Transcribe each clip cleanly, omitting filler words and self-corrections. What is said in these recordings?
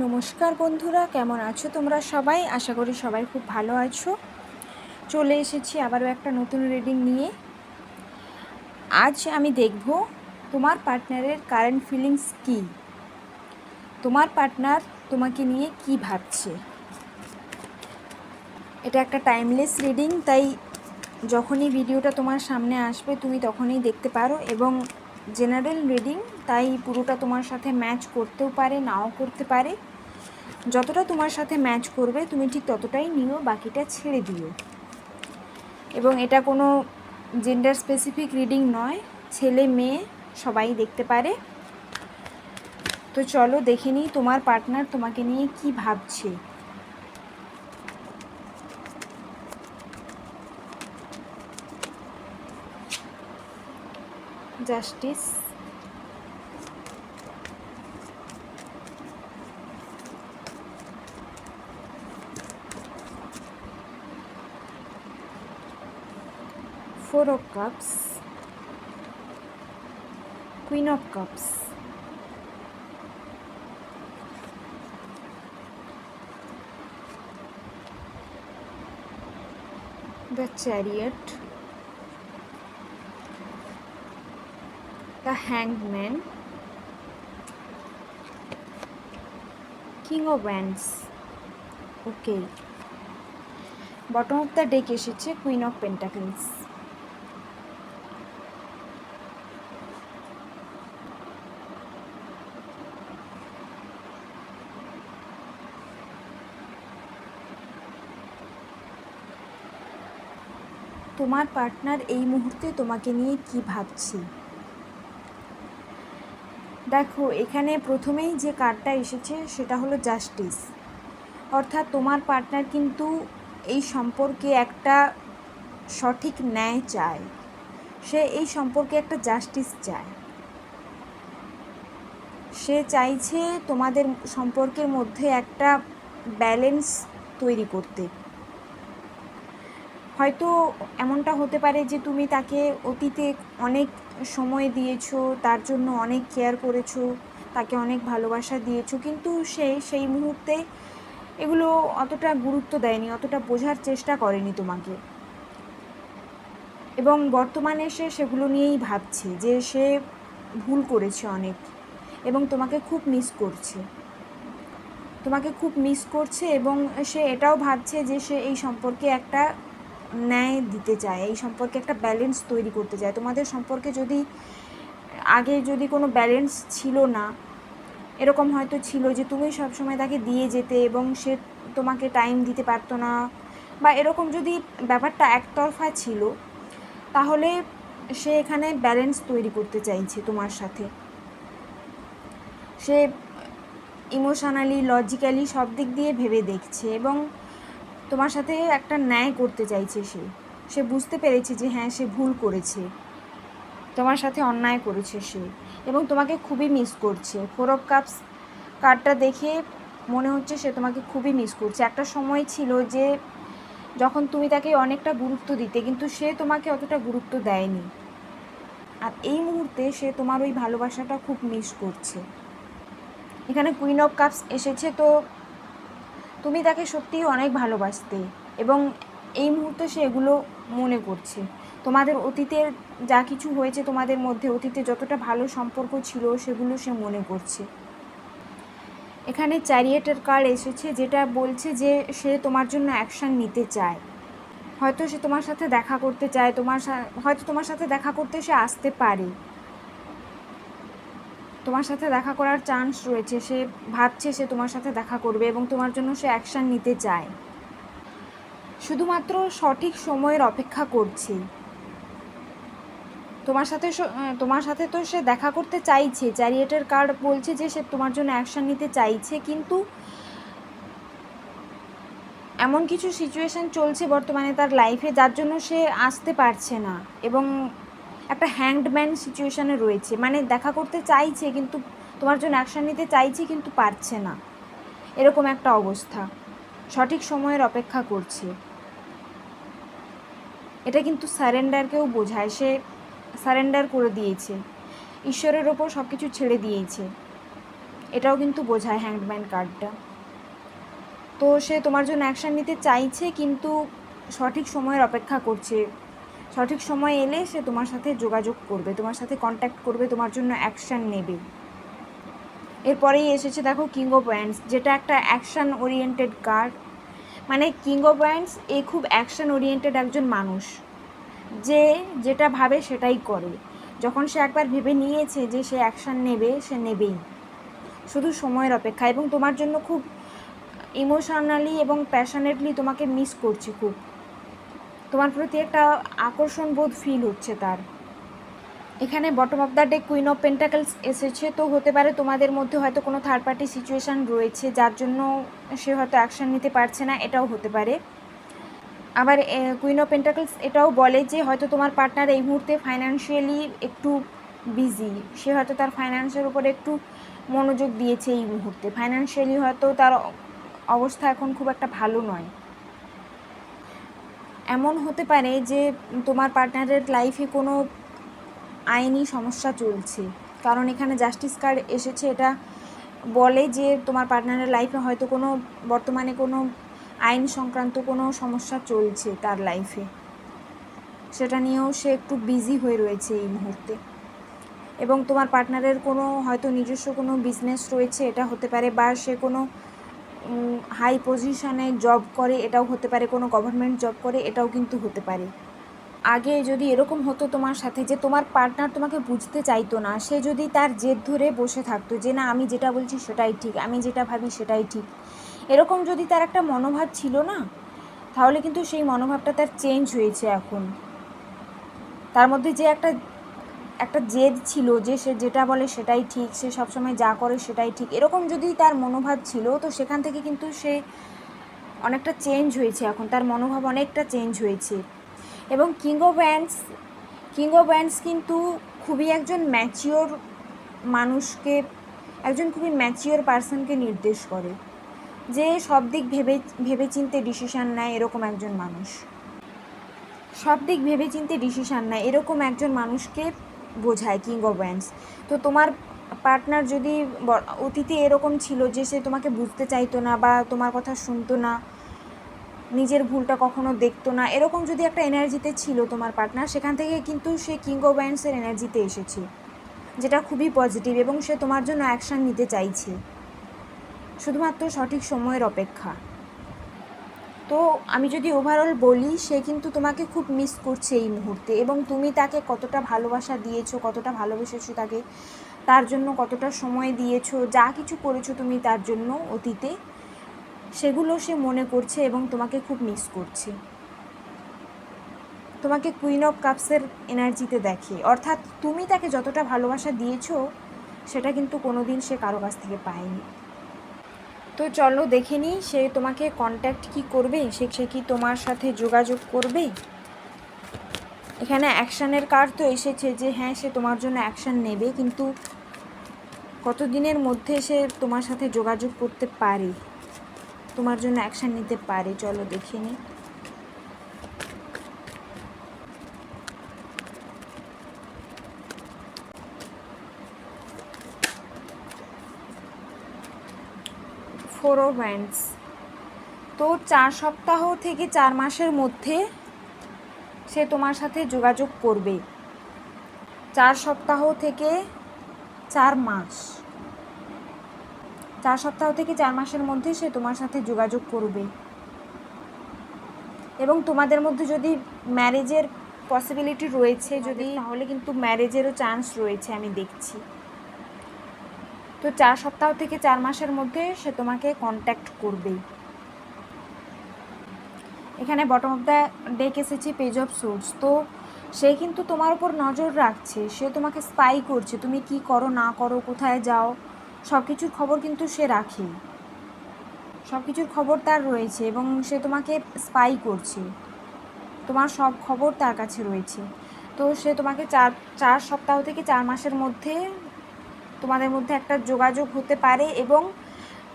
নমস্কার বন্ধুরা, কেমন আছো তোমরা সবাই? আশা করি সবাই খুব ভালো আছো। চলে এসেছি আবারও একটা নতুন রিডিং নিয়ে। আজ আমি দেখব তোমার পার্টনারের কারেন্ট ফিলিংস কী, তোমার পার্টনার তোমাকে নিয়ে কি ভাবছে। এটা একটা টাইমলেস রিডিং, তাই যখনই ভিডিওটা তোমার সামনে আসবে তুমি তখনই দেখতে পারো, এবং জেনারেল রিডিং, তাই পুরোটা তোমার সাথে ম্যাচ করতেও পারে, নাও করতে পারে। যতটা তোমার সাথে ম্যাচ করবে তুমি ঠিক ততটাই নিও, বাকিটা ছেড়ে দিও। এবং এটা কোনো জেন্ডার স্পেসিফিক রিডিং নয়, ছেলে মেয়ে সবাই দেখতে পারে। তো চলো দেখে নিই তোমার পার্টনার তোমাকে নিয়ে কি ভাবছে। Justice, four of cups, queen of cups, the chariot, the hanged man, king of wands. Okay, bottom of the deck এসেছে কুইন অফ পেন্টাকলস। তোমার পার্টনার এই মুহূর্তে তোমাকে নিয়ে কি ভাবছে। দেখো, এখানে প্রথমেই যে কার্ডটা এসেছে সেটা হলো জাস্টিস, অর্থাৎ তোমার পার্টনার কিন্তু এই সম্পর্কে একটা সঠিক ন্যায় চায়, সে এই সম্পর্কে একটা জাস্টিস চায়। সে চাইছে তোমাদের সম্পর্কের মধ্যে একটা ব্যালেন্স তৈরি করতে। হয়তো এমনটা হতে পারে যে তুমি তাকে অতীতে অনেক সময় দিয়েছো, তার জন্য অনেক কেয়ার করেছো, তাকে অনেক ভালোবাসা দিয়েছো, কিন্তু সে সেই মুহূর্তে এগুলো অতটা গুরুত্ব দেয়নি, অতটা বোঝার চেষ্টা করেনি তোমাকে। এবং বর্তমানে সে সেগুলো নিয়েই ভাবছে যে সে ভুল করেছে অনেক, এবং তোমাকে খুব মিস করছে, এবং সে এটাও ভাবছে যে সে এই সম্পর্কে একটা ন্যায় দিতে চায়, এই সম্পর্কে একটা ব্যালেন্স তৈরি করতে চায়। তোমাদের সম্পর্কে যদি আগে যদি কোনো ব্যালেন্স ছিল না, এরকম হয়তো ছিল যে তুমি সবসময় তাকে দিয়ে যেতে এবং সে তোমাকে টাইম দিতে পারতো না, বা এরকম যদি ব্যাপারটা একতরফা ছিল, তাহলে সে এখানে ব্যালেন্স তৈরি করতে চাইছে তোমার সাথে। সে ইমোশনালি, লজিক্যালি সব দিক দিয়ে ভেবে দেখছে এবং তোমার সাথে একটা ন্যায় করতে চাইছে। সে বুঝতে পেরেছে যে হ্যাঁ, সে ভুল করেছে, তোমার সাথে অন্যায় করেছে সে, এবং তোমাকে খুবই মিস করছে। ফোর অফ কাপস কার্ডটা দেখে মনে হচ্ছে সে তোমাকে খুবই মিস করছে। একটা সময় ছিল যে যখন তুমি তাকে অনেকটা গুরুত্ব দিতে, কিন্তু সে তোমাকে অতটা গুরুত্ব দেয়নি, আর এই মুহূর্তে সে তোমার ওই ভালোবাসাটা খুব মিস করছে। এখানে কুইন অফ কাপস এসেছে, তো তুমি তাকে সত্যিই অনেক ভালোবাসতে, এবং এই মুহূর্তে সে এগুলো মনে করছে। তোমাদের অতীতের যা কিছু হয়েছে তোমাদের মধ্যে, অতীতে যতটা ভালো সম্পর্ক ছিল সেগুলো সে মনে করছে। এখানে চ্যারিয়েটের কার্ড এসেছে, যেটা বলছে যে সে তোমার জন্য অ্যাকশান নিতে চায়। হয়তো সে তোমার সাথে দেখা করতে চায়, হয়তো তোমার সাথে দেখা করতে সে আসতে পারে, তোমার সাথে দেখা করার চান্স রয়েছে। সে ভাবছে সে তোমার সাথে দেখা করবে এবং তোমার জন্য সে অ্যাকশান নিতে চায়, শুধুমাত্র সঠিক সময়ের অপেক্ষা করছে। তোমার সাথে তো সে দেখা করতে চাইছে, চ্যারিয়েটের কার্ড বলছে যে সে তোমার জন্য অ্যাকশান নিতে চাইছে, কিন্তু এমন কিছু সিচুয়েশান চলছে বর্তমানে তার লাইফে যার জন্য সে আসতে পারছে না, এবং একটা হ্যাংডম্যান সিচুয়েশানে রয়েছে। মানে দেখা করতে চাইছে, কিন্তু তোমার জন্য অ্যাকশান নিতে চাইছে কিন্তু পারছে না, এরকম একটা অবস্থা। সঠিক সময়ের অপেক্ষা করছে। এটা কিন্তু সারেন্ডারকেও বোঝায়। সে সারেন্ডার করে দিয়েছে, ঈশ্বরের ওপর সব কিছু ছেড়ে দিয়েছে। এটাও কিন্তু বোঝায় হ্যাংম্যান কার্ডটা। তো সে তোমার জন্য অ্যাকশান নিতে চাইছে, কিন্তু সঠিক সময়ের অপেক্ষা করছে। সঠিক সময় এলে সে তোমার সাথে যোগাযোগ করবে, তোমার সাথে কন্ট্যাক্ট করবে, তোমার জন্য অ্যাকশান নেবে। এরপরেই এসেছে দেখো কিং অফ ওয়ান্ডস, যেটা একটা অ্যাকশান ওরিয়েন্টেড কার্ড। মানে কিং অফ ওয়ান্ডস খুব অ্যাকশান ওরিয়েন্টেড একজন মানুষ, যে যেটা ভাবে সেটাই করে। যখন সে একবার ভেবে নিয়েছে যে সে অ্যাকশান নেবে, সে নেবেই, শুধু সময়ের অপেক্ষা। এবং তোমার জন্য খুব ইমোশনালি এবং প্যাশনেটলি তোমাকে মিস করছে খুব। তোমার প্রতি একটা আকর্ষণ বোধ ফিল হচ্ছে তার। এখানে bottom of the day queen of pentacles এসেছে। তো হতে পারে তোমাদের মধ্যে হয়তো কোনো থার্ড পার্টি সিচুয়েশান রয়েছে, যার জন্য সে হয়তো অ্যাকশান নিতে পারছে না, এটাও হতে পারে। আবার কুইন অফ পেন্টাকলস এটাও বলে যে হয়তো তোমার পার্টনার এই মুহূর্তে ফাইন্যান্সিয়ালি একটু বিজি, সে হয়তো তার ফাইন্যান্সের উপরে একটু মনোযোগ দিয়েছে এই মুহূর্তে। ফাইন্যান্সিয়ালি হয়তো তার অবস্থা এখন খুব একটা ভালো নয়। এমন হতে পারে যে তোমার পার্টনারের লাইফে কোনো আইনি সমস্যা চলছে, কারণ এখানে জাস্টিস কার্ড এসেছে। এটা বলে যে তোমার পার্টনারের লাইফে হয়তো কোনো বর্তমানে কোনো আইন সংক্রান্ত কোনো সমস্যা চলছে তার লাইফে, সেটা নিয়েও সে একটু বিজি হয়ে রয়েছে এই মুহূর্তে। এবং তোমার পার্টনারের কোনো হয়তো নিজস্ব কোনো বিজনেস রয়েছে, এটা হতে পারে, বা সে কোনো হাই পজিশনে জব করে, এটাও হতে পারে, কোনো গভর্নমেন্ট জব করে, এটাও কিন্তু হতে পারে। আগে যদি এরকম হতো তোমার সাথে যে তোমার পার্টনার তোমাকে বুঝতে চাইতো না, সে যদি তার জেদ ধরে বসে থাকতো যে না আমি যেটা বলছি সেটাই ঠিক, আমি যেটা ভাবি সেটাই ঠিক, এরকম যদি তার একটা মনোভাব ছিল না, তাহলে কিন্তু সেই মনোভাবটা তার চেঞ্জ হয়েছে এখন। তার মধ্যে যে একটা জেদ ছিল যে সে যেটা বলে সেটাই ঠিক, সে সবসময় যা করে সেটাই ঠিক, এরকম যদি তার মনোভাব ছিল, তো সেখান থেকে কিন্তু সে অনেকটা চেঞ্জ হয়েছে এখন, তার মনোভাব অনেকটা চেঞ্জ হয়েছে। এবং কিং অফ ওয়ান্ডস কিন্তু খুবই একজন ম্যাচিওর মানুষকে, একজন খুবই ম্যাচিওর পার্সনকে নির্দেশ করে, যে সব দিক ভেবে চিন্তে ডিসিশান নেয়, এরকম একজন মানুষ। সব দিক ভেবে চিন্তে ডিসিশান নেয় এরকম একজন মানুষকে বোঝায় কিং অফ ওয়ান্ডস। তো তোমার পার্টনার যদি অতীতে এরকম ছিল যে সে তোমাকে বুঝতে চাইতো না, বা তোমার কথা শুনতো না, নিজের ভুলটা কখনো দেখতো না, এরকম যদি একটা এনার্জিতে ছিল তোমার পার্টনার, সেখান থেকে কিন্তু সে কিং অফ ওয়ান্ডসের এনার্জিতে এসেছে, যেটা খুবই পজিটিভ। এবং সে তোমার জন্য অ্যাকশান নিতে চাইছে, শুধুমাত্র সঠিক সময়ের অপেক্ষা। তো আমি যদি ওভারঅল বলি, সে কিন্তু তোমাকে খুব মিস করছে এই মুহূর্তে, এবং তুমি তাকে কতটা ভালোবাসা দিয়েছো, কতটা ভালোবেসেছো তাকে, তার জন্য কতটা সময় দিয়েছো, যা কিছু করেছো তুমি তার জন্য অতীতে, সেগুলো সে মনে করছে এবং তোমাকে খুব মিস করছে। তোমাকে কুইন অফ কাপসের এনার্জিতে দেখে, অর্থাৎ তুমি তাকে যতটা ভালোবাসা দিয়েছো সেটা কিন্তু কোনো দিন সে কারো কাছ থেকে পায়নি। তো চলো দেখে নিই সে তোমাকে কন্ট্যাক্ট কি করবে, সে কি তোমার সাথে যোগাযোগ করবে। এখানে অ্যাকশানের কার্ড তো এসেছে যে হ্যাঁ সে তোমার জন্য অ্যাকশান নেবে, কিন্তু কত দিনের মধ্যে সে তোমার সাথে যোগাযোগ করতে পারে, তোমার জন্য অ্যাকশান নিতে পারে, চলো দেখে নিই। Four of wands. তো 4 সপ্তাহ থেকে 4 মাসের মধ্যে সে তোমার সাথে যোগাযোগ করবে। 4 সপ্তাহ থেকে 4 মাস, 4 সপ্তাহ থেকে 4 মাসের মধ্যে সে তোমার সাথে যোগাযোগ করবে। এবং তোমাদের মধ্যে যদি ম্যারেজের পসিবিলিটি রয়েছে, যদি তাহলে কিন্তু ম্যারেজেরও চান্স রয়েছে আমি দেখছি। তো 4 সপ্তাহ থেকে 4 মাসের মধ্যে সে তোমাকে কন্ট্যাক্ট করবে। এখানে বটম অফ দ্য ডেক এসেছে পেজ অফ সোর্স। তো সে কিন্তু তোমার উপর নজর রাখছে, সে তোমাকে স্পাই করছে, তুমি কি করো না করো, কোথায় যাও, সব কিছুর খবর কিন্তু সে রাখে, সব কিছুর খবর তার রয়েছে, এবং সে তোমাকে স্পাই করছে, তোমার সব খবর তার কাছে রয়েছে। তো সে তোমাকে 4 সপ্তাহ থেকে 4 মাসের মধ্যে তোমাদের মধ্যে একটা যোগাযোগ হতে পারে, এবং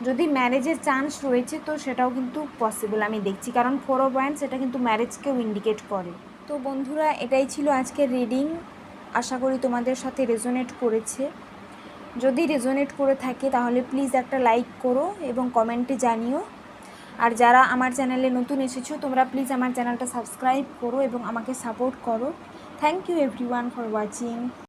যদি ম্যারেজের চান্স রয়েছে তো সেটাও কিন্তু পসিবল আমি দেখছি, কারণ 4 অফ ওয়ান্ডস এটা কিন্তু ম্যারেজকেও ইন্ডিকেট করে। তো বন্ধুরা, এটাই ছিল আজকের রিডিং, আশা করি তোমাদের সাথে রেজোনেট করেছে। যদি রেজোনেট করে থাকে তাহলে প্লিজ একটা লাইক করো এবং কমেন্টে জানিও। আর যারা আমার চ্যানেলে নতুন এসেছো তোমরা প্লিজ আমার চ্যানেলটা সাবস্ক্রাইব করো এবং আমাকে সাপোর্ট করো। Thank you everyone for watching.